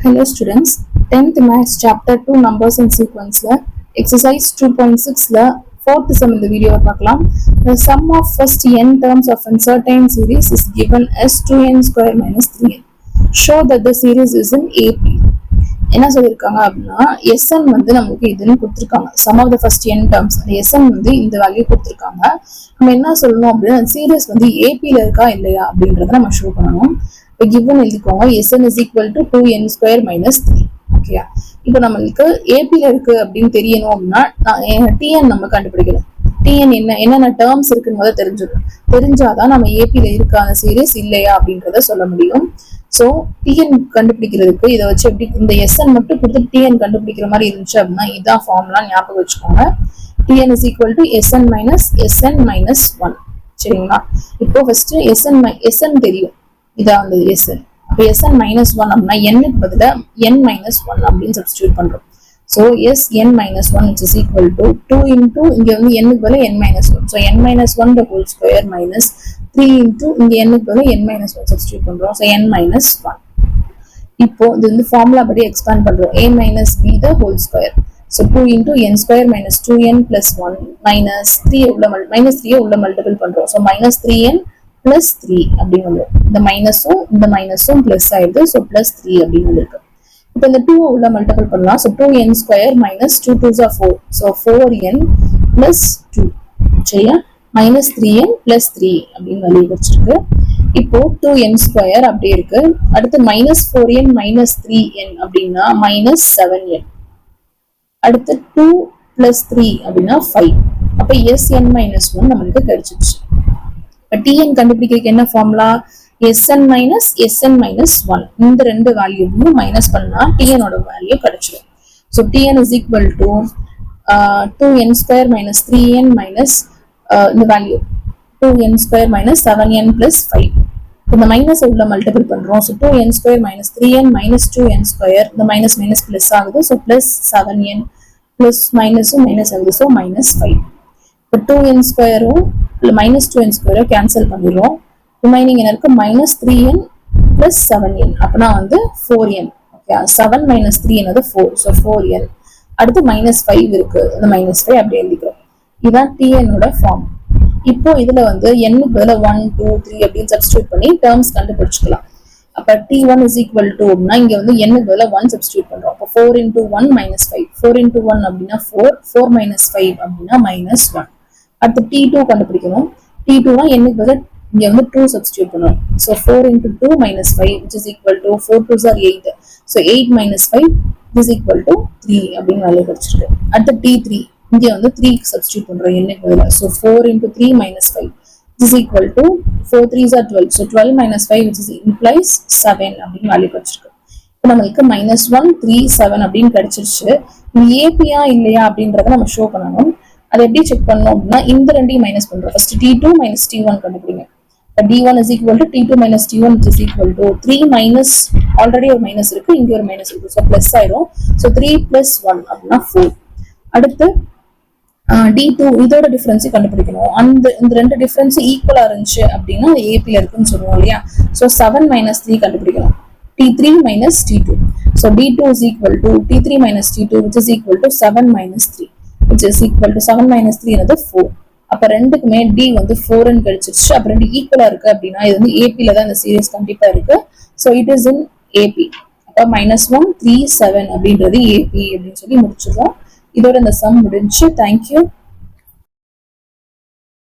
Hello students, 10th Maths Chapter 2 Numbers and Sequence Exercise 2.6 4th sum in the video பார்க்கலாம். The sum of first n terms of a certain series is given as 2n square minus 3n. Show that the series is in AP. என்ன சொல்லியிருக்காங்க அப்படின்னா Sn வந்து நமக்கு இதுன்னு கொடுத்துருக்காங்க. Sum of the first n terms அந்த Sn வந்து இந்த வேல்யூ கொடுத்துருக்காங்க. நம்ம என்ன சொல்லணும் அப்படின்னா சீரியஸ் வந்து APல இருக்கா இல்லையா அப்படின்றத நம்ம ஷோ பண்ணணும். இப்போ given எழுதிக்கோங்க Sn is equal to 2n square minus 3. ஓகேயா, இப்போ நம்மளுக்கு ஏபில இருக்கு அப்படின்னு தெரியணும் அப்படின்னா டிஎன் நம்ம கண்டுபிடிக்கணும். டிஎன் என்னென்ன டேர்ம்ஸ் இருக்குன்னு முதல்ல தெரிஞ்சாதான் நம்ம ஏபில இருக்க அந்த சீரியஸ் இல்லையா அப்படின்றத சொல்ல முடியும். ஸோ டிஎன் கண்டுபிடிக்கிறதுக்கு இதை வச்சு எப்படி இந்த எஸ்என் மட்டும் கொடுத்து டிஎன் கண்டுபிடிக்கிற மாதிரி இருந்துச்சு அப்படின்னா இதான் ஃபார்முலா ஞாபகம் வச்சுக்கோங்க. TN is equal to SN minus 1. சரிங்களா, இப்போ ஃபர்ஸ்ட் எஸ்என் தெரியும், இதான் வந்து எஸ்என். அப்போ எஸ்என் மைனஸ் 1 அப்படின்னா எண்ணுக்கு பதிலாக என் மைனஸ் 1 அப்படின்னு சப்ஸ்டியூட் பண்றோம். So S N minus 1 is equal to 2 into இங்க வந்து எண்ணுக்கு பதிலாக N minus 1. So N minus 1 the whole square minus 3 into இங்க எண்ணுக்கு பதிலாக என் மைனஸ் 1 சப்ஸ்டியூட் பண்றோம். So N minus 1. இப்போ இது வந்து ஃபார்முலா படி எக்ஸ்பேண்ட் பண்றோம். a minus b the whole square. So 2 into N square minus 2n plus 1 minus 3 உள்ள மல்டிபிள் பண்றோம். ஸோ மைனஸ் 3n பிளஸ் 3 அப்படின்னு வந்து இந்த மைனஸும் பிளஸ் ஆயிடுது. ஸோ பிளஸ் 3 அப்படின்னு இருக்கு. இப்போ இந்த 2 உள்ள மல்டிபிள் பண்ணலாம். So 2n square minus 2 2s are 4. So 4n plus 2. சரியா, மைனஸ் 3n பிளஸ் 3 அப்படின்னு வேல்யூ வச்சிருக்கு. இப்போ 2n ஸ்கொயர் அப்படியே இருக்கு. அடுத்து மைனஸ் 4n மைனஸ் 3n அப்படின்னா மைனஸ் 7n. அடுத்து 2 பிளஸ் 3 அப்படின்னா 5. அப்ப sn மைனஸ் 1 நம்மளுக்கு கிடைச்சிருச்சு. இப்போ tn கண்டுபிடிக்கிறதுக்கு என்ன ஃபார்முலா? sn minus 1. இந்த ரெண்டு வேல்யூவும் மைனஸ் பண்ணா tn ஓட வேல்யூ கிடைச்சிடும். So tn is equal to 2n square minus 3n minus இந்த value 2n square minus 7n plus 5. இந்த மைனஸ் உள்ள மல்டிபிள் பண்றோம். So 2n square minus 3n minus 2n square இந்த மைனஸ் பிளஸ் ஆகுது. So plus 7n plus மைனஸும் minus ஆகுது. So minus 5. இப்போ 2n ஸ்கொயரும் மைனஸ் 2n ஸ்கொயரும் கேன்சல் பண்ணிடுவோம். ரிமைனிங் என்ன இருக்கு? மைனஸ் 3n பிளஸ் 7n அப்படின்னா வந்து 4n. ஓகே, 7 மைனஸ் 3 என்னது 4. So 4n. அடுத்து மைனஸ் 5 இருக்கு. இந்த மைனஸ் 5 அப்படியே எழுதிக்கிறோம். இதுதான் tnோட ஃபார்ம். இப்போ இதுல வந்து n-க்கு பதிலாக 1 2 3 அப்படின்னு சப்ஸ்டியூட் பண்ணி டேர்ம்ஸ் கண்டுபிடிச்சுக்கலாம். அப்ப t1 is equal to அப்படின்னா இங்க வந்து n-க்கு பதிலாக 1 சப்ஸ்டியூட் பண்றோம். அப்போ 4 into 1 minus 5. 4 into 1 அப்படின்னா 4 minus 5 அப்படின்னா minus 1. அடுத்து t2 கண்டுபிடிக்கணும். t2 தான் n-க்கு பதிலாக இங்க வந்து 2 சப்ஸ்டியூட் பண்ணுவோம். So 4 into 2 minus 5 which is equal to 4 2s are 8. So 8 minus 5 is equal to 3 அப்படின்னு வேல்யூ கிடைச்சிருக்கு. அடுத்து t3 இங்க வந்து 3 சப்ஸ்டியூட் பண்றோம் n-க்கு பதிலாக. So 4 into 3 minus 5 is equal to 4 3s are 12. So 12 minus 5 which is implies 7 அப்படின்னு value கிடைச்சிருக்கு. இப்போ நம்மளுக்கு மைனஸ் 1 3 7 அப்படின்னு கிடைச்சிருச்சு. ஏபியா இல்லையா அப்படின்றத நம்ம ஷோ பண்ணணும். அதை எப்படி செக் பண்ணணும் அப்படின்னா இந்த ரெண்டையும் மைனஸ் பண்றோம். ஃபர்ஸ்ட் t2 மைனஸ் t1 கண்டுபிடிங்க. d1 is equal to t2 minus t1 which is equal to 3 minus already ஒரு மைனஸ் இருக்கு, இங்க ஒரு மைனஸ் இருக்கு. ஸோ பிளஸ் ஆயிரும். ஸோ 3 plus 1 அப்படின்னா 4. அடுத்து d2 இதோட டிஃபரன்ஸ் கண்டுபிடிக்கணும். இந்த ரெண்டு டிஃபரன்ஸ் ஈக்குவலா இருந்துச்சு அப்படின்னா அது ஏபில இருக்குன்னு சொல்லுவோம் இல்லையா. ஸோ 7 minus 3 கண்டுபிடிக்கணும். t3 minus t2. So d2 is equal to t3 minus t2 which is equal to 7 minus 3 which is equal to 7 minus 3 என்னது 4. அப்ப ரெண்டுக்குமே d வந்து 4ன்னு கிடைச்சிருச்சு. அப்ப ரெண்டு ஈக்குவலா இருக்கு அப்படின்னா இது வந்து ஏபில தான் இந்த சீரிஸ் கண்டிப்பா இருக்கு. So it is in AP. அப்ப -1 3 7 அப்படின்றது ஏபி அப்படின்னு சொல்லி முடிச்சிடுறோம். இதோட இந்த சம் முடிஞ்சு. தேங்க்யூ.